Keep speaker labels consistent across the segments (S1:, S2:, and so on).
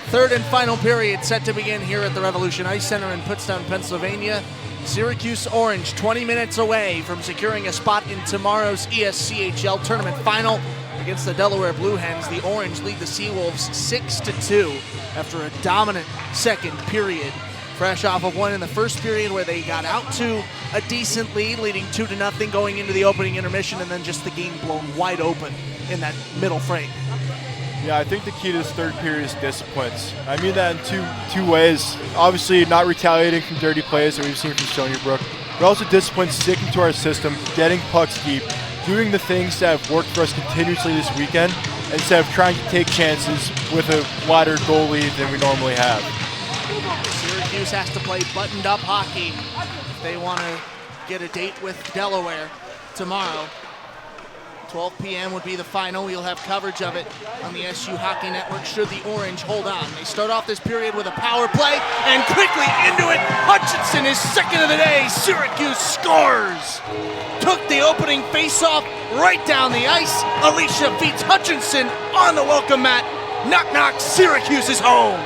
S1: Third and final period set to begin here at the Revolution Ice Center in Kutztown, Pennsylvania. Syracuse Orange 20 minutes away from securing a spot in tomorrow's ESCHL tournament final against the Delaware Blue Hens. The Orange lead the Seawolves 6-2 after a dominant second period. Fresh off of one in the first period where they got out to a decent lead, leading 2-0 going into the opening intermission, and then just the game blown wide open in that middle frame.
S2: Yeah, I think the key to this third period is disciplines. I mean that in two ways. Obviously, not retaliating from dirty plays that we've seen from Stony Brook, but also discipline, sticking to our system, getting pucks deep, doing the things that have worked for us continuously this weekend, instead of trying to take chances with a wider goal lead than we normally have.
S1: Syracuse has to play buttoned-up hockey if they want to get a date with Delaware tomorrow. 12 p.m. would be the final. We'll have coverage of it on the SU Hockey Network should the Orange hold on. They start off this period with a power play and quickly into it. Hutchinson is second of the day. Syracuse scores. Took the opening faceoff right down the ice. Alicia beats Hutchinson on the welcome mat. Knock knock, Syracuse is home.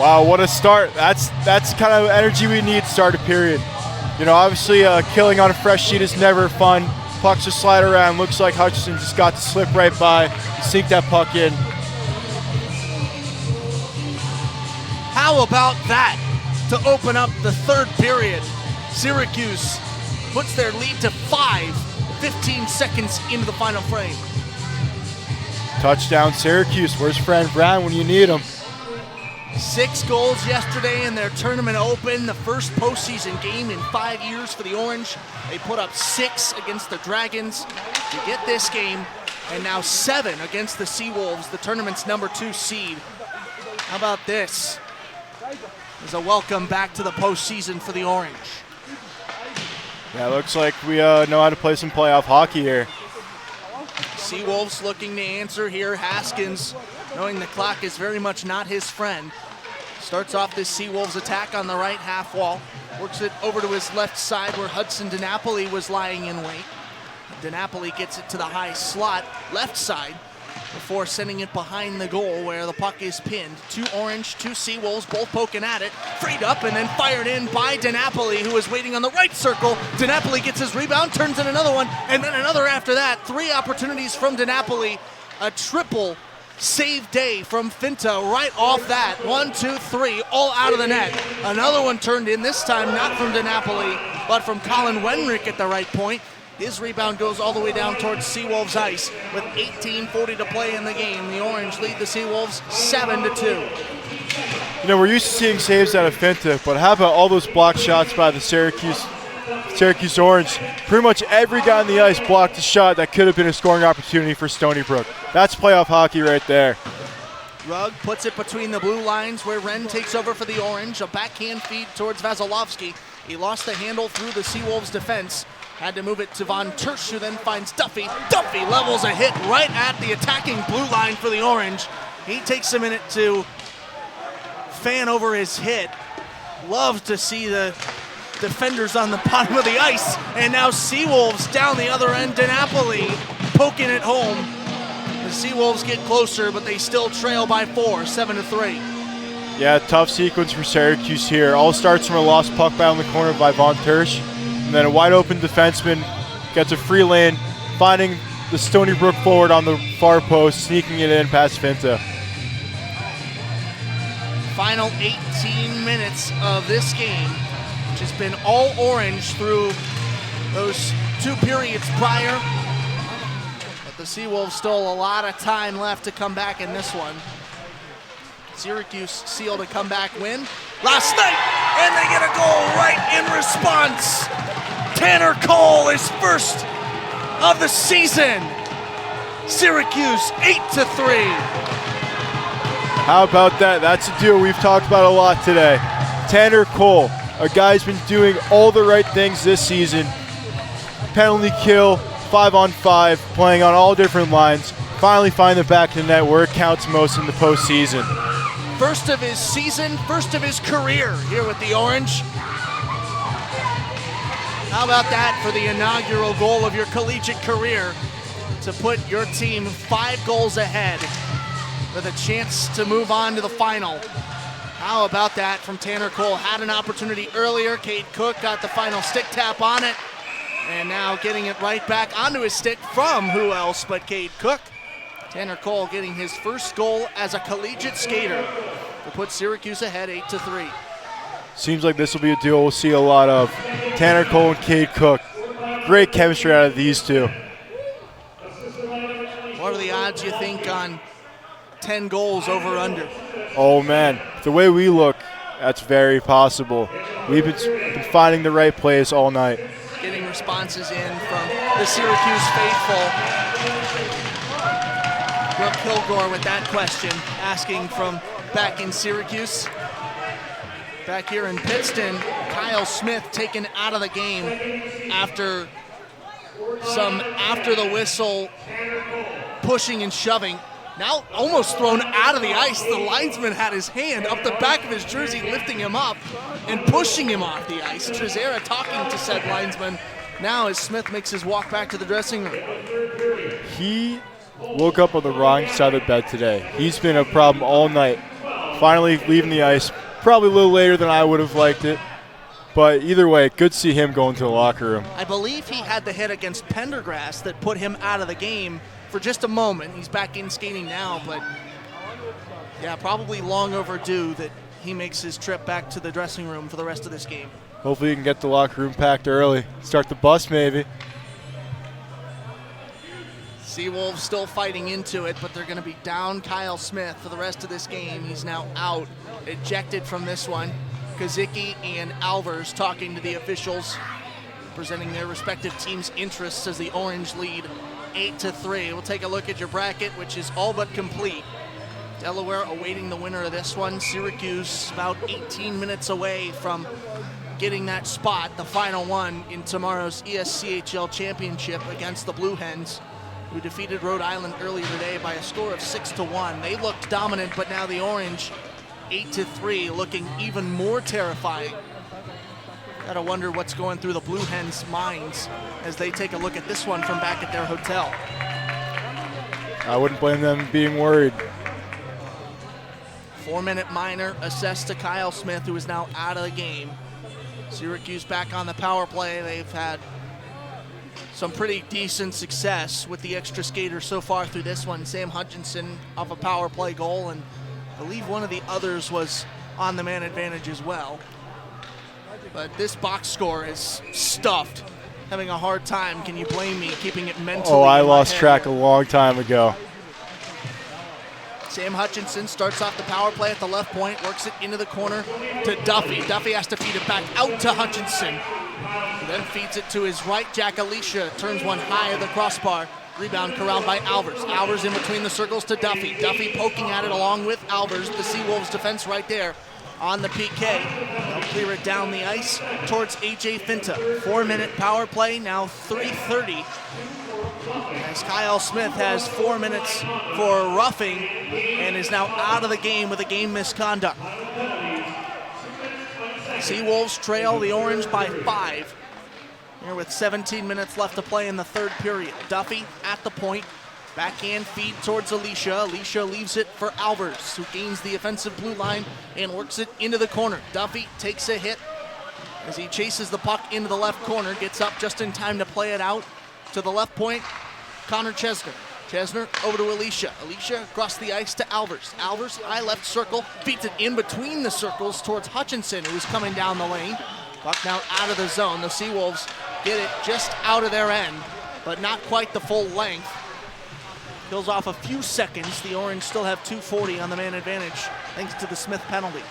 S2: Wow, what a start. That's kind of energy we need to start a period. You know, obviously killing on a fresh sheet is never fun. Pucks just slide around. Looks like Hutchinson just got to slip right by, sink that puck in.
S1: How about that to open up the third period? Syracuse puts their lead to 15 seconds into the final frame.
S2: Touchdown Syracuse. Where's Fran Brown when you need him?
S1: 6 goals yesterday in their tournament open, the first postseason game in 5 years for the Orange. They put up 6 against the Dragons to get this game, and now 7 against the Seawolves, the tournament's number 2 seed. How about this? As a welcome back to the postseason for the Orange.
S2: Yeah, looks like we know how to play some playoff hockey here.
S1: Seawolves looking to answer here. Haskins, knowing the clock is very much not his friend, starts off this Seawolves attack on the right half wall. Works it over to his left side where Hudson DiNapoli was lying in wait. DiNapoli gets it to the high slot, left side, before sending it behind the goal where the puck is pinned. 2 Orange, 2 Seawolves, both poking at it. Freed up and then fired in by DiNapoli, who is waiting on the right circle. DiNapoli gets his rebound, turns in another one, and then another after that. 3 opportunities from DiNapoli. A triple save day from Finta right off that. 1, 2, 3, all out of the net. Another one turned in, this time not from DiNapoli, but from Colin Wenrick at the right point. His rebound goes all the way down towards Seawolves ice with 18:40 to play in the game. The Orange lead the Seawolves 7-2.
S2: You know, we're used to seeing saves out of Finta, but how about all those block shots by the Syracuse Orange? Pretty much every guy on the ice blocked a shot that could have been a scoring opportunity for Stony Brook. That's playoff hockey right there.
S1: Rugg puts it between the blue lines where Wren takes over for the Orange. A backhand feed towards Vasilevsky. He lost the handle through the Seawolves defense. Had to move it to Von Tersch, who then finds Duffy. Duffy levels a hit right at the attacking blue line for the Orange. He takes a minute to fan over his hit. Loves to see the defenders on the bottom of the ice. And now Seawolves down the other end. DiNapoli poking it home. The Seawolves get closer, but they still trail by 4, 7-3.
S2: Yeah, tough sequence for Syracuse here. All starts from a lost puck by on the corner by Von Tersch. And then a wide open defenseman gets a free lane, finding the Stony Brook forward on the far post, sneaking it in past Finta.
S1: Final 18 minutes of this game, which has been all Orange through those 2 periods prior. But the Seawolves still a lot of time left to come back in this one. Syracuse sealed a comeback win last night, and they get a goal right in response. Tanner Cole is first of the season. Syracuse 8-3.
S2: How about that? That's a deal we've talked about a lot today. Tanner Cole, a guy who's been doing all the right things this season. Penalty kill, 5-on-5, playing on all different lines. Finally find the back of the net where it counts most in the postseason.
S1: First of his season, first of his career here with the Orange. How about that for the inaugural goal of your collegiate career, to put your team 5 goals ahead with a chance to move on to the final. How about that from Tanner Cole? Had an opportunity earlier. Cade Cook got the final stick tap on it. And now getting it right back onto his stick from who else but Cade Cook. Tanner Cole getting his first goal as a collegiate skater to put Syracuse ahead 8-3.
S2: Seems like this will be a duel we'll see a lot of. Tanner Cole and Cade Cook. Great chemistry out of these two.
S1: What are the odds, you think, on 10 goals over under?
S2: Oh, man. The way we look, that's very possible. We've been finding the right plays all night.
S1: Getting responses in from the Syracuse faithful. Brooke Kilgore with that question, asking from back in Syracuse. Back here in Pittston, Kyle Smith taken out of the game after some after the whistle pushing and shoving. Now almost thrown out of the ice. The linesman had his hand up the back of his jersey, lifting him up and pushing him off the ice. Trezera talking to said linesman now as Smith makes his walk back to the dressing room.
S2: He woke up on the wrong side of the bed today. He's been a problem all night. Finally leaving the ice, probably a little later than I would have liked it. But either way, good to see him going to the locker room.
S1: I believe he had the hit against Pendergrass that put him out of the game for just a moment. He's back in skating now, but yeah, probably long overdue that he makes his trip back to the dressing room for the rest of this game.
S2: Hopefully he can get the locker room packed early. Start the bus maybe.
S1: Seawolves still fighting into it, but they're going to be down Kyle Smith for the rest of this game. He's now out, ejected from this one. Kazicki and Alvers talking to the officials, presenting their respective teams' interests as the Orange lead 8-3. We'll take a look at your bracket, which is all but complete. Delaware awaiting the winner of this one. Syracuse about 18 minutes away from getting that spot, the final one in tomorrow's ESCHL championship against the Blue Hens, who defeated Rhode Island earlier today by a score of 6-1. They looked dominant, but now the Orange 8-3, looking even more terrifying. Gotta wonder what's going through the Blue Hens' minds as they take a look at this one from back at their hotel.
S2: I wouldn't blame them being worried.
S1: 4-minute minor assessed to Kyle Smith, who is now out of the game. Syracuse back on the power play. They've had some pretty decent success with the extra skater so far through this one. Sam Hutchinson off a power play goal, and I believe one of the others was on the man advantage as well. But this box score is stuffed. Having a hard time, can you blame me, keeping it mentally?
S2: Oh, I lost track a long time ago.
S1: Sam Hutchinson starts off the power play at the left point, works it into the corner to Duffy. Duffy has to feed it back out to Hutchinson. Then feeds it to his right. Jack Alicia turns one high of the crossbar. Rebound corralled by Alvers. Alvers in between the circles to Duffy. Duffy poking at it along with Alvers. The Seawolves defense right there on the PK. They'll clear it down the ice towards AJ Finta. 4-minute power play, now 3:30. As Kyle Smith has 4 minutes for roughing and is now out of the game with a game misconduct. Seawolves trail the Orange by 5. Here with 17 minutes left to play in the third period. Duffy at the point. Backhand feed towards Alicia. Alicia leaves it for Alvers, who gains the offensive blue line and works it into the corner. Duffy takes a hit as he chases the puck into the left corner. Gets up just in time to play it out to the left point. Connor Chesner. Chesner over to Alicia. Alicia across the ice to Alvers. Alvers, high left circle, feeds it in between the circles towards Hutchinson, who's coming down the lane. Puck now out of the zone. The Seawolves get it just out of their end, but not quite the full length. Kills off a few seconds. The Orange still have 2:40 on the man advantage, thanks to the Smith penalty.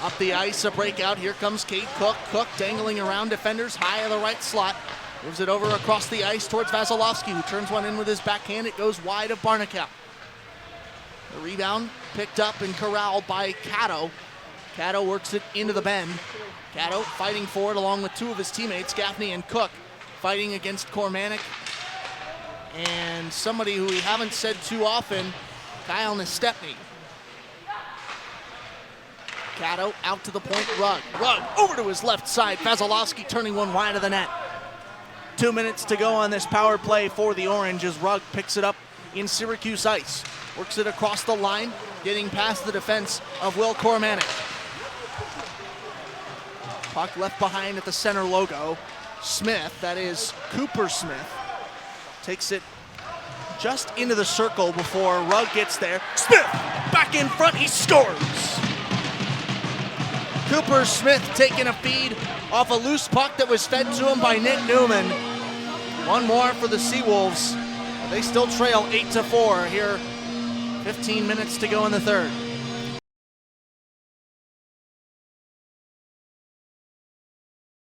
S1: Up the ice, a breakout. Here comes Cade Cook. Cook dangling around defenders, high of the right slot. Moves it over across the ice towards Vasilevsky, who turns one in with his backhand. It goes wide of Barnicow. The rebound picked up and corralled by Cato. Cato works it into the bend. Cato fighting for it along with two of his teammates, Gaffney and Cook, fighting against Kormanik. And somebody who we haven't said too often, Kyle Nestepny. Cato out to the point, Rugg. Rugg over to his left side. Vasilevsky turning one wide of the net. 2 minutes to go on this power play for the Orange as Rugg picks it up in Syracuse ice. Works it across the line, getting past the defense of Will Cormanic. Puck left behind at the center logo. Smith, that is Cooper Smith, takes it just into the circle before Rugg gets there. Smith, back in front, he scores! Cooper Smith taking a feed off a loose puck that was fed to him by Nick Newman. One more for the Seawolves. They still trail 8-4 here. 15 minutes to go in the third.